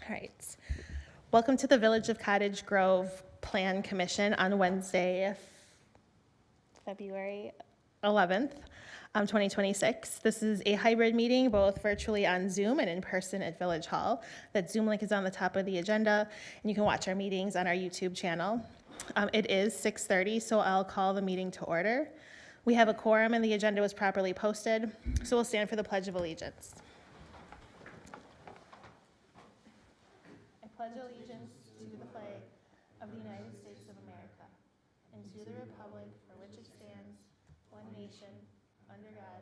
All right. Welcome to the Village of Cottage Grove Plan Commission on Wednesday, February 11th, 2026. This is a hybrid meeting, both virtually on Zoom and in person at Village Hall. That Zoom link is on the top of the agenda, and you can watch our meetings on our YouTube channel. It is 6:30, so I'll call the meeting to order. We have a quorum and the agenda was properly posted, so we'll stand for the Pledge of Allegiance. I pledge allegiance to the flag of the United States of America and to the republic for which it stands, one nation, under God,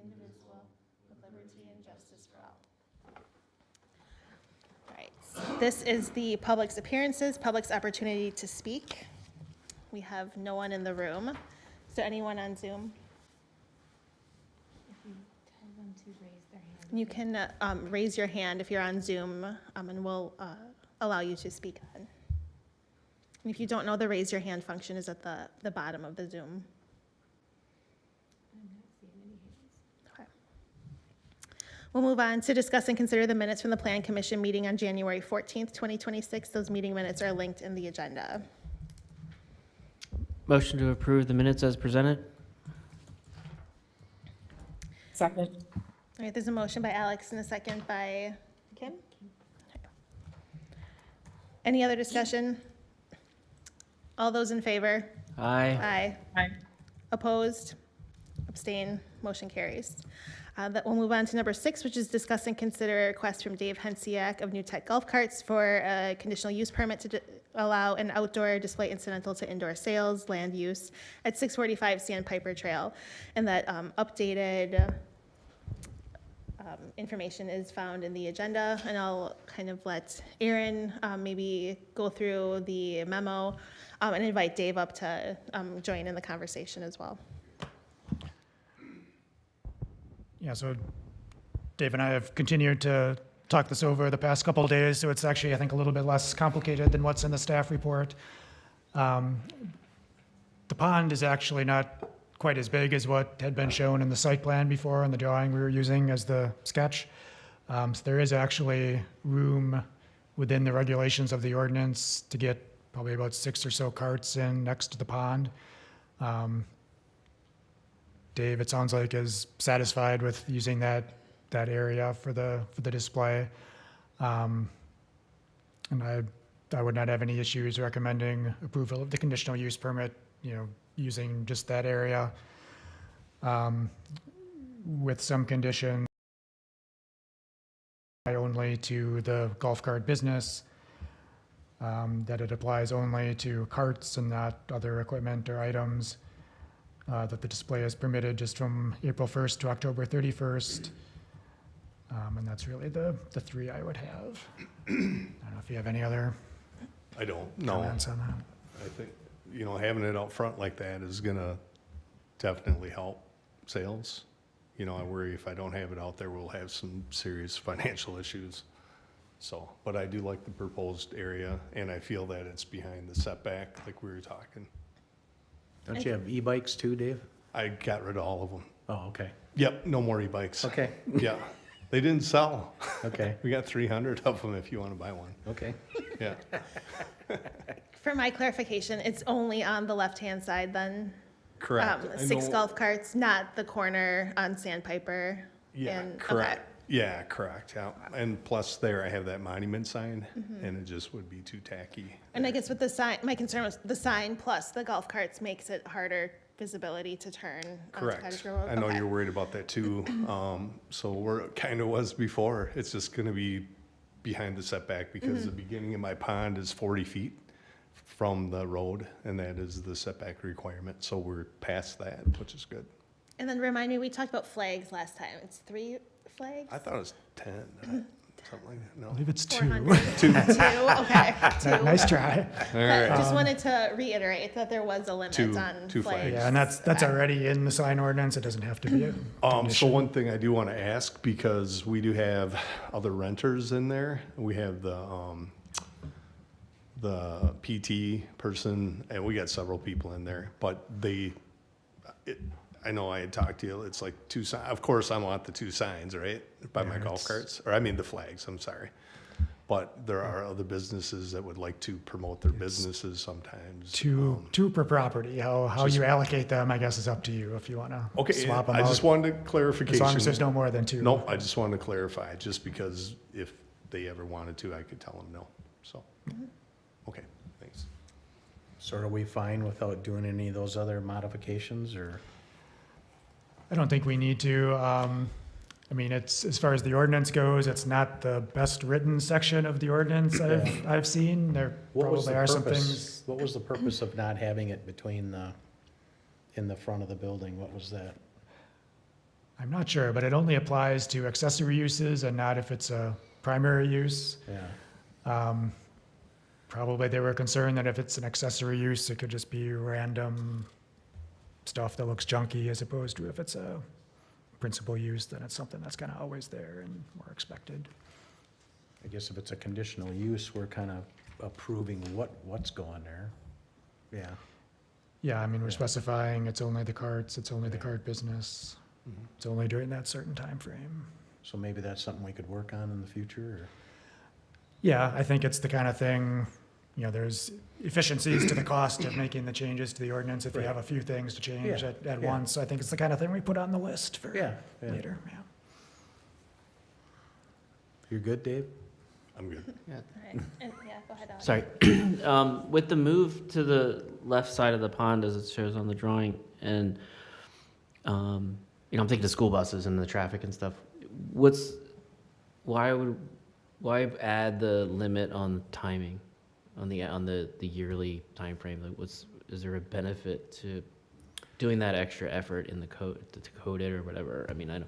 indivisible, with liberty and justice for all. All right, this is the public's appearances, public's opportunity to speak. We have no one in the room. Is there anyone on Zoom? If you tell them to raise their hand. You can raise your hand if you're on Zoom, and we'll allow you to speak on. And if you don't know, the raise your hand function is at the bottom of the Zoom. I'm not seeing any hands. Okay. We'll move on to discuss and consider the minutes from the Plan Commission meeting on January 14th, 2026. Those meeting minutes are linked in the agenda. Motion to approve the minutes as presented. Second. All right, there's a motion by Alex and a second by Kim. Any other discussion? All those in favor? Aye. Aye. Aye. Opposed? Abstain? Motion carries. That we'll move on to number 6, which is discuss and consider a request from Dave Hensiak of New Tech Golf Carts for a conditional use permit to allow an outdoor display incidental to indoor sales land use at 645 Sandpiper Trail. And that updated information is found in the agenda, and I'll kind of let Aaron maybe go through the memo and invite Dave up to join in the conversation as well. Yeah, so Dave and I have continued to talk this over the past couple of days, so it's actually, I think, a little bit less complicated than what's in the staff report. The pond is actually not quite as big as what had been shown in the site plan before and the drawing we were using as the sketch. So there is actually room within the regulations of the ordinance to get probably about 6 or so carts in next to the pond. Dave, it sounds like, is satisfied with using that area for the display. And I would not have any issues recommending approval of the conditional use permit, using just that area, with some condition only to the golf cart business, that it applies only to carts and not other equipment or items, that the display is permitted just from April 1st to October 31st. And that's really the 3 I would have. I don't know if you have any other I don't know. comments on that. I think, having it out front like that is gonna definitely help sales. I worry if I don't have it out there, we'll have some serious financial issues. So, but I do like the proposed area, and I feel that it's behind the setback, like we were talking. Don't you have e-bikes too, Dave? I got rid of all of them. Oh, okay. Yep, no more e-bikes. Okay, Yeah, they didn't sell. okay, We got 300 of them if you want to buy one. okay. Yeah, For my clarification, it's only on the left-hand side then? correct. I 6 know- golf carts, not the corner on Sandpiper? Yeah, and- correct. okay. Yeah, correct, yeah. And plus there, I have that monument sign, and it just would be too tacky. And I guess with the sign, my concern was the sign plus the golf carts makes it harder visibility to turn onto Cottage Correct. Grove Road. I know Okay. you're worried about that too. So where it kind of was before, it's just gonna be behind the setback because the beginning of my pond is 40 feet from the road, and that is the setback requirement. So we're past that, which is good. And then remind me, we talked about flags last time. It's 3 flags? I thought it was 10, something like that. I No. believe it's 2. 400? 2? Okay, 2. Nice try. All But right. just wanted to reiterate that there was a limit Two- on two flags. flags. Yeah, and that's already in the sign ordinance. It doesn't have to be a So condition. one thing I do want to ask, because we do have other renters in there, we have the PT person, and we got several people in there, but I know I had talked to you, it's like 2 signs, of course I want the 2 signs, right? By my Yeah, golf it's- carts, or I mean the flags, I'm sorry. But there are other businesses that would like to promote their businesses sometimes. Two per property. How just- you allocate them, I guess, is up to you if you want to Okay, swap them I out. just wanted clarification. As long as there's no more than two. No, I just wanted to clarify, just because if they ever wanted to, I could tell them no, so. Okay, thanks. So are we fine without doing any of those other modifications, or? I don't think we need to. I mean, it's, as far as the ordinance goes, it's not the best written section of the ordinance I've seen. There What was probably the are some purpose? things. What was the purpose of not having it in the front of the building? What was that? I'm not sure, but it only applies to accessory uses and not if it's a primary use. Yeah, Probably they were concerned that if it's an accessory use, it could just be random stuff that looks junky, as opposed to if it's a principal use, then it's something that's kind of always there and more expected. I guess if it's a conditional use, we're kind of approving what's going there. Yeah, Yeah, I mean, we're Yeah. specifying it's only the carts, it's only the Yeah. cart business, it's only during that certain time frame. so maybe that's something we could work on in the future, or? Yeah, I think it's the kind of thing, there's efficiencies to the cost of making the changes to the ordinance if you Right. have a few things to change Yeah, at yeah. once. So I think it's the kind of thing we put on the list for Yeah, yeah. later, yeah. You're good, Dave? I'm good. All right. And, yeah, go ahead, Alex. Sorry. With the move to the left side of the pond, as it shows on the drawing, and, I'm thinking of school buses and the traffic and stuff. Why add the limit on timing, on the yearly timeframe? Like, is there a benefit to doing that extra effort in the code, to code it or whatever? I mean, I know,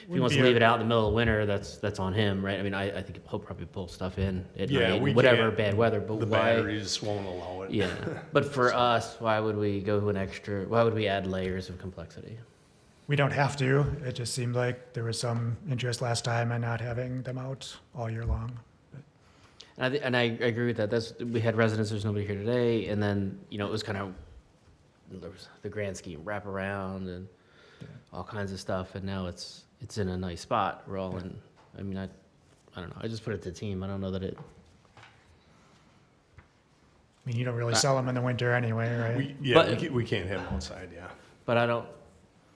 if he wants to leave it out in the middle of winter, that's on him, right? I mean, I think he'll probably pull stuff in at Yeah, night, we whatever, can't- bad weather, but The why? batteries won't allow it. Yeah, but for us, why would we why would we add layers of complexity? We don't have to, it just seemed like there was some interest last time in not having them out all year long. And I agree with that. We had residents, there's nobody here today, and then, it was kind of, there was the grand scheme wraparound and all kinds of stuff, and now it's in a nice spot. We're all in, I mean, I don't know, I just put it to the team. I don't know that it, I mean, you don't really sell them in the winter anyway, right? But- We can't have them outside, yeah. but I don't,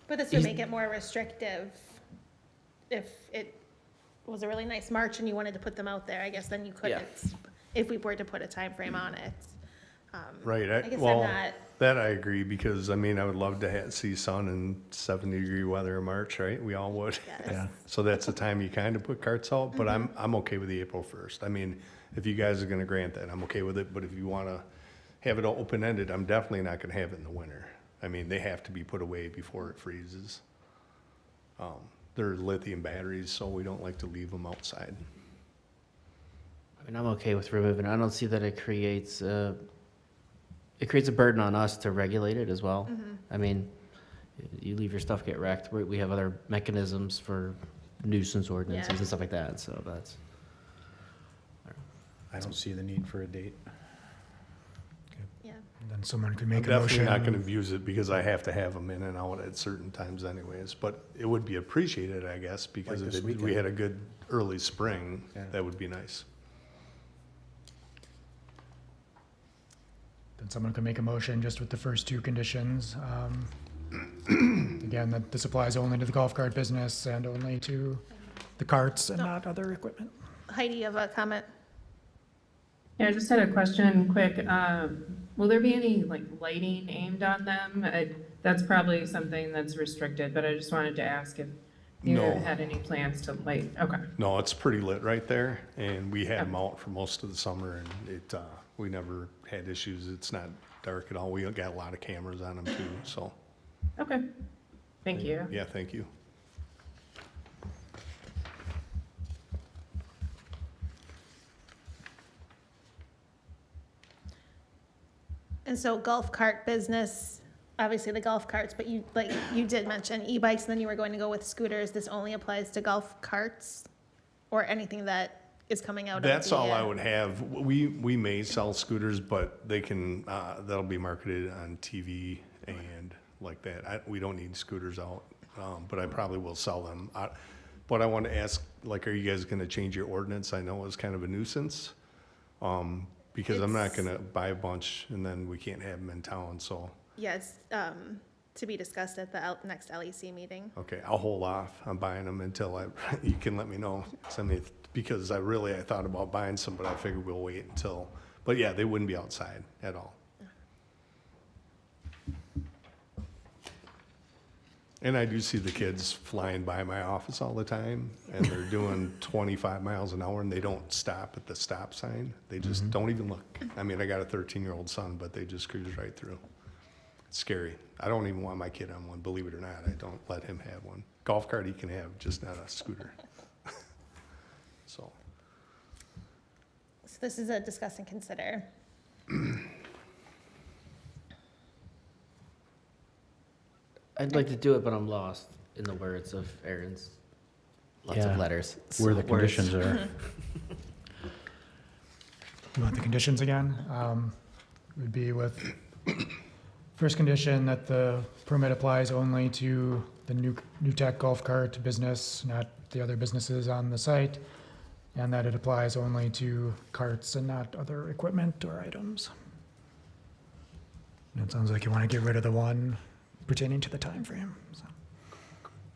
But this would make it more restrictive if it was a really nice March and you wanted to put them out there, I guess then you couldn't, if we were to put a time frame on it. Right, I guess well, I'm not, that I agree, because, I mean, I would love to see sun and 70-degree weather in March, right? We all would. yes. So that's the time you kind of put carts out, but I'm okay with the April 1st. I mean, if you guys are gonna grant that, I'm okay with it, but if you wanna have it open-ended, I'm definitely not gonna have it in the winter. I mean, they have to be put away before it freezes. They're lithium batteries, so we don't like to leave them outside. I mean, I'm okay with removing it. I don't see that it creates a burden on us to regulate it as well. I mean, you leave your stuff get wrecked. We have other mechanisms for nuisance ordinances Yeah. and stuff like that, so that's. I don't see the need for a date. Yeah. And then someone could I'm make a definitely motion. not gonna abuse it, because I have to have them in and out at certain times anyways, but it would be appreciated, I guess, because Like if this we weekend. had a good early spring, Yeah. that would be nice. Then someone could make a motion just with the first two conditions. Again, that this applies only to the golf cart business and only to the carts and not other equipment. Heidi, you have a comment? Yeah, I just had a question quick. Will there be any like lighting aimed on them? That's probably something that's restricted, but I just wanted to ask if you No. had any plans to light. Okay. No, it's pretty lit right there, and we had them out for most of the summer, and we never had issues. It's not dark at all. We got a lot of cameras on them too, so. Okay. Thank you. Yeah, thank you. And so golf cart business, obviously the golf carts, but you did mention e-bikes, and then you were going to go with scooters. This only applies to golf carts or anything that is coming out of the. That's all I would have. We may sell scooters, but they can, that'll be marketed on TV and like that. We don't need scooters out, but I probably will sell them. But I want to ask, like, are you guys going to change your ordinance? I know it's kind of a nuisance. Because I'm not It's- going to buy a bunch and then we can't have them in town, so, Yes, to be discussed at the next LEC meeting. okay, I'll hold off on buying them until you can let me know. Because I thought about buying some, but I figured we'll wait until, but yeah, they wouldn't be outside at all. And I do see the kids flying by my office all the time, and they're doing 25 miles an hour, and they don't stop at the stop sign. They just don't even look. I mean, I got a 13-year-old son, but they just cruise right through. It's scary. I don't even want my kid on one, believe it or not. I don't let him have one. Golf cart he can have, just not a scooter. So, So this is a discuss and consider. I'd like to do it, but I'm lost in the words of Aaron's lots Yeah, of letters. Where the Words. conditions are. You want the conditions again? Would be with, first condition that the permit applies only to the new tech golf cart business, not the other businesses on the site, and that it applies only to carts and not other equipment or items. And it sounds like you want to get rid of the one pertaining to the time frame. So.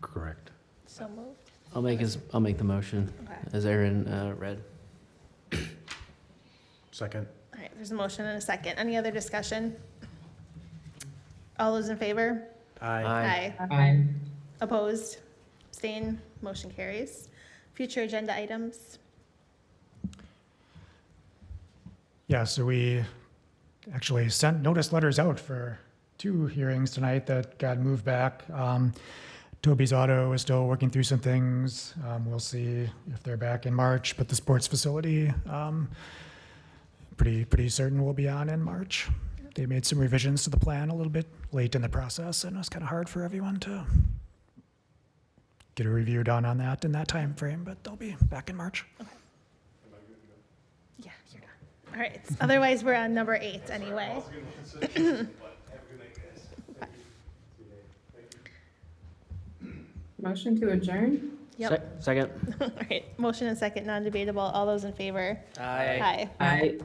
Correct. So moved. I'll make the motion Okay. as Aaron read. Second. All right, there's a motion and a second. Any other discussion? All those in favor? Aye. Aye. Opposed? Abstain? Motion carries. Future agenda items? Yeah, so we actually sent notice letters out for 2 hearings tonight that got moved back. Toby's Auto is still working through some things. We'll see if they're back in March, but the sports facility, pretty certain will be on in March. They made some revisions to the plan a little bit late in the process, and it was kind of hard for everyone to get a review done on that in that time frame, but they'll be back in March. Yeah, you're done. All right, otherwise we're on number 8 anyway. Motion to adjourn? Yep. Second. All right, motion and second, non-debatable. All those in favor? Aye. Aye. Aye.